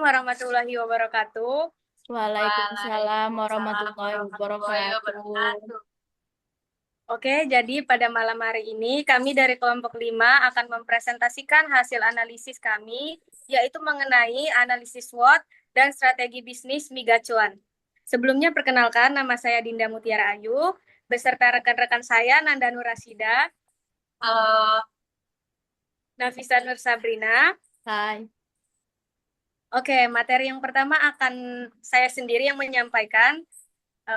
Warahmatullahi wabarakatuh. Waalaikumsalam Waalaikumsalam warahmatullahi warahmatullahi wabarakatuh. wabarakatuh. Oke, jadi pada malam hari ini kami dari kelompok 5 akan mempresentasikan hasil analisis kami, yaitu mengenai analisis SWOT dan strategi bisnis migacuan. Sebelumnya perkenalkan, nama saya Dinda Mutiara Ayu, beserta rekan-rekan saya Nanda Nurasida, Nafisa Nur Sabrina. Hai. Oke, materi yang pertama akan saya sendiri yang menyampaikan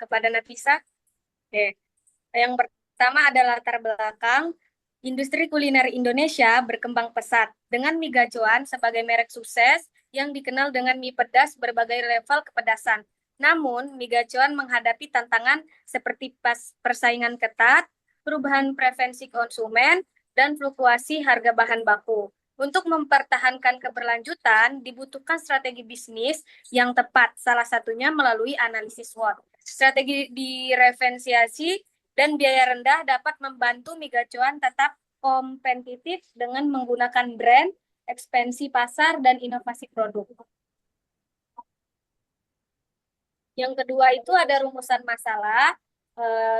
kepada Nafisa. Oke. Yang pertama adalah latar belakang industri kuliner Indonesia berkembang pesat dengan mie gacoan sebagai merek sukses yang dikenal dengan mie pedas berbagai level kepedasan. Namun, mie gacoan menghadapi tantangan seperti persaingan ketat, perubahan preferensi konsumen, dan fluktuasi harga bahan baku. Untuk mempertahankan keberlanjutan, dibutuhkan strategi bisnis yang tepat, salah satunya melalui analisis SWOT. Strategi diferensiasi dan biaya rendah dapat membantu mie gacoan tetap kompetitif dengan menggunakan brand, ekspansi pasar, dan inovasi produk. Yang kedua itu ada rumusan masalah.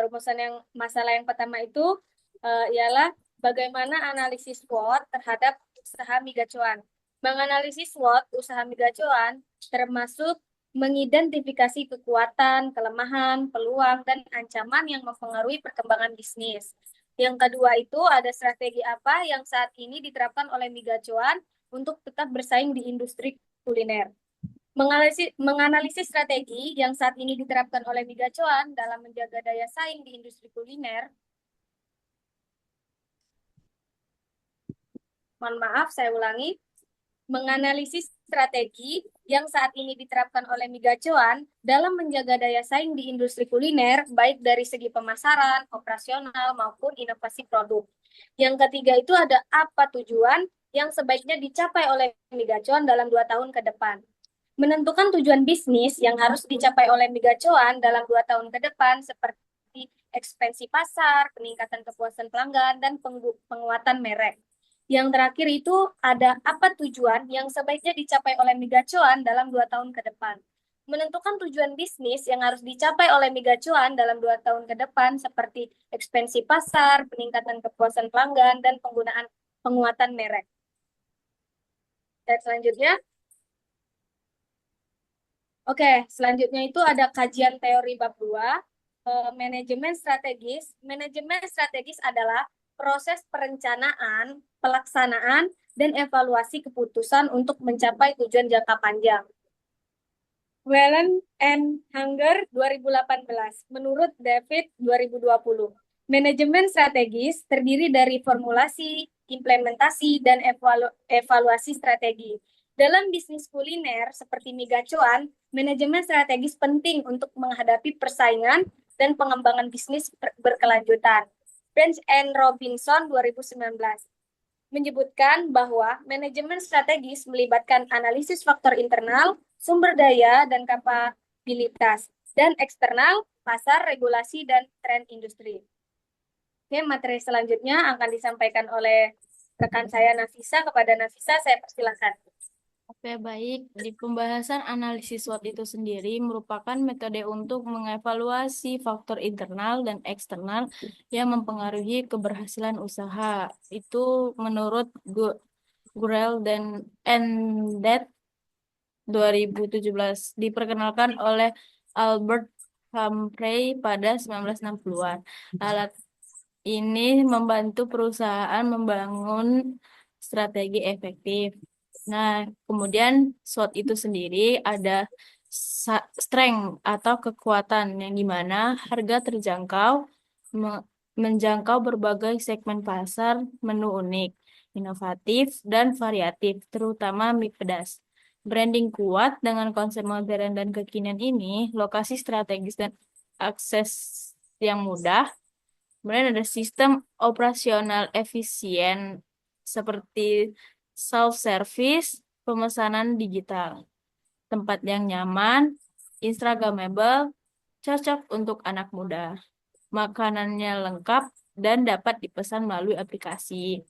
Rumusan yang masalah yang pertama itu ialah bagaimana analisis SWOT terhadap usaha mie gacoan. Menganalisis SWOT usaha mie gacoan termasuk mengidentifikasi kekuatan, kelemahan, peluang, dan ancaman yang mempengaruhi perkembangan bisnis. Yang kedua itu ada strategi apa yang saat ini diterapkan oleh mie gacoan untuk tetap bersaing di industri kuliner. Menganalisis strategi yang saat ini diterapkan oleh mie gacoan dalam menjaga daya saing di industri kuliner. Mohon maaf, saya ulangi. Menganalisis strategi yang saat ini diterapkan oleh mie gacoan dalam menjaga daya saing di industri kuliner, baik dari segi pemasaran, operasional, maupun inovasi produk. Yang ketiga itu ada apa tujuan yang sebaiknya dicapai oleh mie gacoan dalam 2 tahun ke depan. Menentukan tujuan bisnis yang harus dicapai oleh mie gacoan dalam 2 tahun ke depan seperti ekspansi pasar, peningkatan kepuasan pelanggan, dan penguatan merek. Yang terakhir itu ada apa tujuan yang sebaiknya dicapai oleh mie gacoan dalam 2 tahun ke depan. Menentukan tujuan bisnis yang harus dicapai oleh mie gacoan dalam 2 tahun ke depan seperti ekspansi pasar, peningkatan kepuasan pelanggan, dan penggunaan penguatan merek. Dan selanjutnya, oke, selanjutnya itu ada kajian teori bab 2, manajemen strategis. Manajemen strategis adalah proses perencanaan, pelaksanaan, dan evaluasi keputusan untuk mencapai tujuan jangka panjang. Wellen and Hanger 2018, menurut David 2020. Manajemen strategis terdiri dari formulasi, implementasi, dan evaluasi strategi. Dalam bisnis kuliner seperti mie gacoan, manajemen strategis penting untuk menghadapi persaingan dan pengembangan bisnis berkelanjutan. Branch and Robinson 2019 menyebutkan bahwa manajemen strategis melibatkan analisis faktor internal, sumber daya, dan kapabilitas, dan eksternal, pasar, regulasi, dan tren industri. Oke, materi selanjutnya akan disampaikan oleh rekan saya Nafisa. Kepada Nafisa, saya persilakan. Oke, baik. Di pembahasan analisis SWOT itu sendiri merupakan metode untuk mengevaluasi faktor internal dan eksternal yang mempengaruhi keberhasilan usaha. Itu menurut Gurel dan Endet 2017 diperkenalkan oleh Albert Humphrey pada 1960-an. Alat ini membantu perusahaan membangun strategi efektif. Nah, kemudian SWOT itu sendiri ada strength atau kekuatan yang dimana harga terjangkau, menjangkau berbagai segmen pasar, menu unik, inovatif, dan variatif, terutama mie pedas. Branding kuat dengan konsep modern dan kekinian ini, lokasi strategis dan akses yang mudah. Kemudian ada sistem operasional efisien seperti self-service, pemesanan digital, tempat yang nyaman, Instagramable, cocok untuk anak muda, makanannya lengkap dan dapat dipesan melalui aplikasi.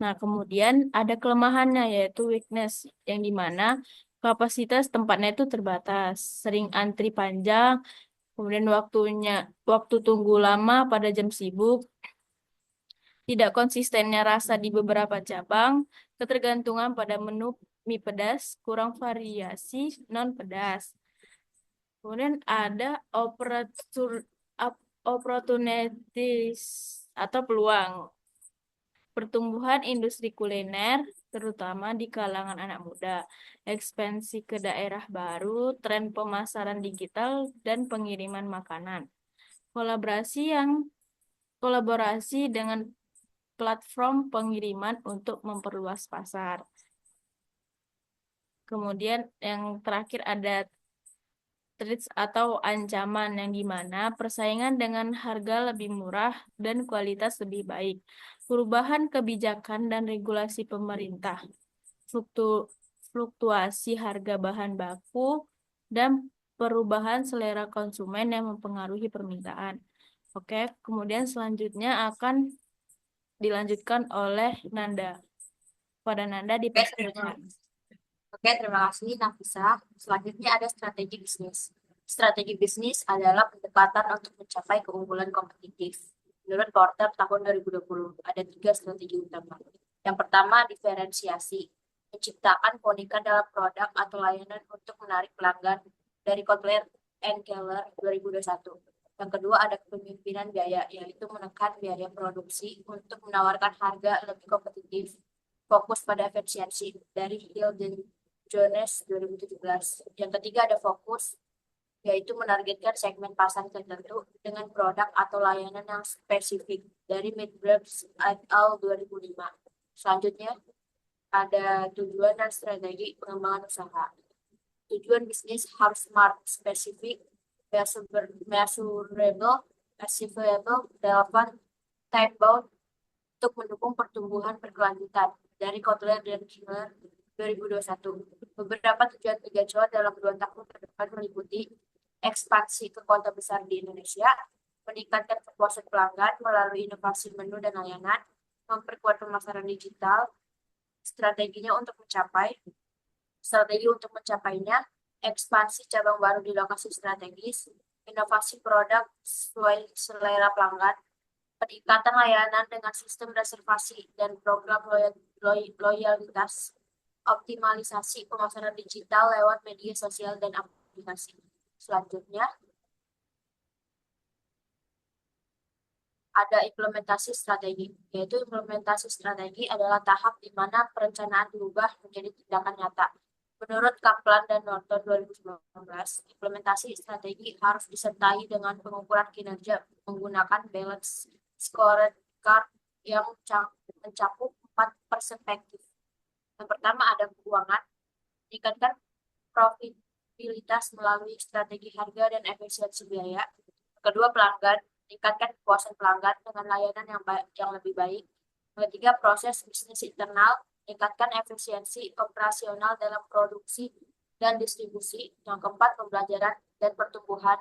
Nah, kemudian ada kelemahannya yaitu weakness, yang dimana Kapasitas tempatnya itu terbatas, sering antri panjang, kemudian waktu tunggu lama pada jam sibuk, tidak konsistennya rasa di beberapa cabang, ketergantungan pada menu mie pedas, kurang variasi non pedas. Kemudian ada opportunities atau peluang pertumbuhan industri kuliner, terutama di kalangan anak muda, ekspansi ke daerah baru, tren pemasaran digital, dan pengiriman makanan. Kolaborasi yang kolaborasi dengan platform pengiriman untuk memperluas pasar. Kemudian yang terakhir ada threats atau ancaman yang dimana persaingan dengan harga lebih murah dan kualitas lebih baik. Perubahan kebijakan dan regulasi pemerintah, fluktuasi harga bahan baku, dan perubahan selera konsumen yang mempengaruhi permintaan. Oke, kemudian selanjutnya akan dilanjutkan oleh Nanda. Pada Nanda dipersilakan. Oke, terima kasih Nafisa. Selanjutnya ada strategi bisnis. Strategi bisnis adalah pendekatan untuk mencapai keunggulan kompetitif. Menurut Porter tahun 2020, ada 3 strategi utama. Yang pertama, diferensiasi. Menciptakan keunikan dalam produk atau layanan untuk menarik pelanggan dari Kotler and Keller 2021. Yang kedua, ada kepemimpinan biaya, yaitu menekan biaya produksi untuk menawarkan harga lebih kompetitif. Fokus pada efisiensi dari Hill dan Jones 2017. Yang ketiga ada fokus, yaitu menargetkan segmen pasar tertentu dengan produk atau layanan yang spesifik dari Midbrooks et al. 2005. Selanjutnya ada tujuan dan strategi pengembangan usaha. Tujuan bisnis harus smart, spesifik, measurable, achievable, relevant, time-bound untuk mendukung pertumbuhan berkelanjutan dari Kotler dan Keller 2021. Beberapa tujuan Migacuan dalam 2 tahun ke depan meliputi ekspansi ke kota besar di Indonesia, meningkatkan kepuasan pelanggan melalui inovasi menu dan layanan, memperkuat pemasaran digital, strategi untuk mencapainya, ekspansi cabang baru di lokasi strategis, inovasi produk sesuai selera pelanggan, peningkatan layanan dengan sistem reservasi dan program loyalitas, optimalisasi pemasaran digital lewat media sosial dan aplikasi. Selanjutnya, ada implementasi strategi, yaitu implementasi strategi adalah tahap di mana perencanaan diubah menjadi tindakan nyata. Menurut Kaplan dan Norton 2019, implementasi strategi harus disertai dengan pengukuran kinerja menggunakan balance scorecard yang mencakup 4 perspektif. Yang pertama ada keuangan, meningkatkan profitabilitas melalui strategi harga dan efisiensi biaya. Kedua, pelanggan, meningkatkan kepuasan pelanggan dengan layanan yang lebih baik. Yang ketiga, proses bisnis internal, meningkatkan efisiensi operasional dalam produksi dan distribusi. Yang keempat, pembelajaran dan pertumbuhan,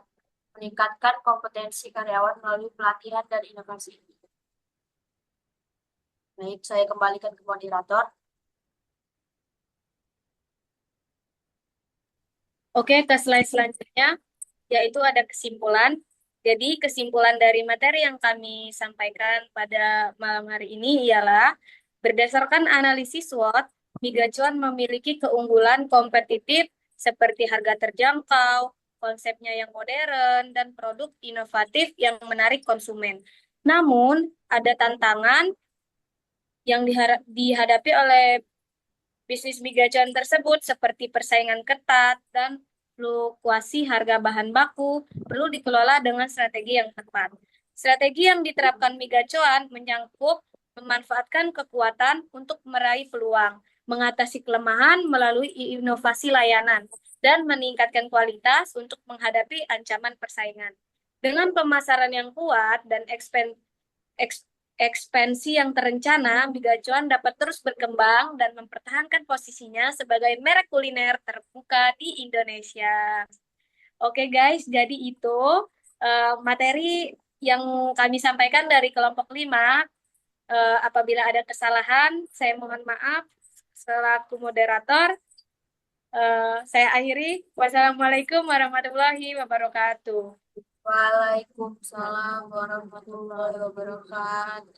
meningkatkan kompetensi karyawan melalui pelatihan dan inovasi. Baik, saya kembalikan ke moderator. Oke, ke slide selanjutnya, yaitu ada kesimpulan. Jadi, kesimpulan dari materi yang kami sampaikan pada malam hari ini ialah berdasarkan analisis SWOT, Migacuan memiliki keunggulan kompetitif seperti harga terjangkau, konsepnya yang modern, dan produk inovatif yang menarik konsumen. Namun, ada tantangan yang dihadapi oleh bisnis migacuan tersebut seperti persaingan ketat dan fluktuasi harga bahan baku perlu dikelola dengan strategi yang tepat. Strategi yang diterapkan migacuan menyangkut memanfaatkan kekuatan untuk meraih peluang, mengatasi kelemahan melalui inovasi layanan, dan meningkatkan kualitas untuk menghadapi ancaman persaingan. Dengan pemasaran yang kuat dan ekspansi yang terencana, Migacuan dapat terus berkembang dan mempertahankan posisinya sebagai merek kuliner terbuka di Indonesia. Oke guys, jadi itu materi yang kami sampaikan dari kelompok 5. Apabila ada kesalahan, saya mohon maaf selaku moderator. Saya akhiri. Wassalamualaikum warahmatullahi wabarakatuh. Waalaikumsalam warahmatullahi wabarakatuh.